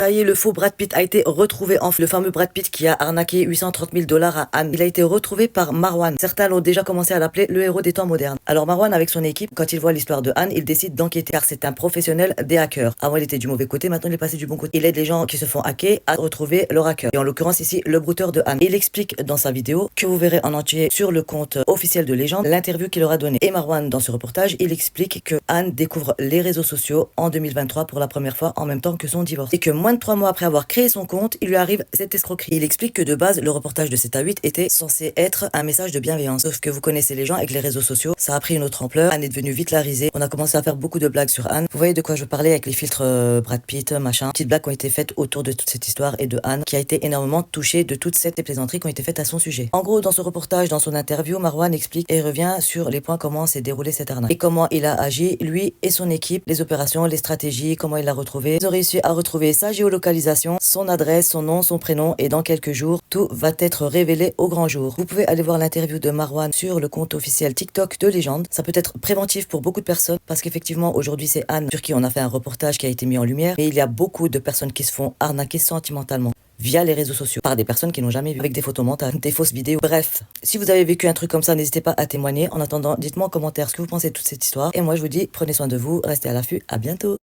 Ça y est, le faux Brad Pitt a été retrouvé. Le fameux Brad Pitt qui a arnaqué 830 000 $ à Anne. Il a été retrouvé par Marwan. Certains l'ont déjà commencé à l'appeler le héros des temps modernes. Alors Marwan, avec son équipe, quand il voit l'histoire de Anne, il décide d'enquêter car c'est un professionnel des hackers. Avant, il était du mauvais côté, maintenant il est passé du bon côté. Il aide les gens qui se font hacker à retrouver leur hacker. Et en l'occurrence ici, le brouteur de Anne. Il explique dans sa vidéo, que vous verrez en entier sur le compte officiel de Légende, l'interview qu'il leur a donnée. Et Marwan, dans ce reportage, il explique que Anne découvre les réseaux sociaux en 2023 pour la première fois en même temps que son divorce. Et que moins de 3 mois après avoir créé son compte, il lui arrive cette escroquerie. Il explique que de base, le reportage de 7 à 8 était censé être un message de bienveillance. Sauf que vous connaissez les gens avec les réseaux sociaux, ça a pris une autre ampleur. Anne est devenue vite la risée. On a commencé à faire beaucoup de blagues sur Anne. Vous voyez de quoi je parlais avec les filtres Brad Pitt, machin. Petites blagues qui ont été faites autour de toute cette histoire et de Anne qui a été énormément touchée de toutes ces plaisanteries qui ont été faites à son sujet. En gros, dans ce reportage, dans son interview, Marwan explique et revient sur les points comment s'est déroulé cette arnaque et comment il a agi, lui et son équipe, les opérations, les stratégies, comment il l'a retrouvé. Ils ont réussi à retrouver sa géolocalisation, son adresse, son nom, son prénom et dans quelques jours, tout va être révélé au grand jour. Vous pouvez aller voir l'interview de Marwan sur le compte officiel TikTok de Légende. Ça peut être préventif pour beaucoup de personnes parce qu'effectivement, aujourd'hui, c'est Anne sur qui on a fait un reportage qui a été mis en lumière. Mais il y a beaucoup de personnes qui se font arnaquer sentimentalement via les réseaux sociaux, par des personnes qui n'ont jamais vu, avec des photos mentales, des fausses vidéos. Bref, si vous avez vécu un truc comme ça, n'hésitez pas à témoigner. En attendant, dites-moi en commentaire ce que vous pensez de toute cette histoire. Et moi, je vous dis, prenez soin de vous, restez à l'affût, à bientôt.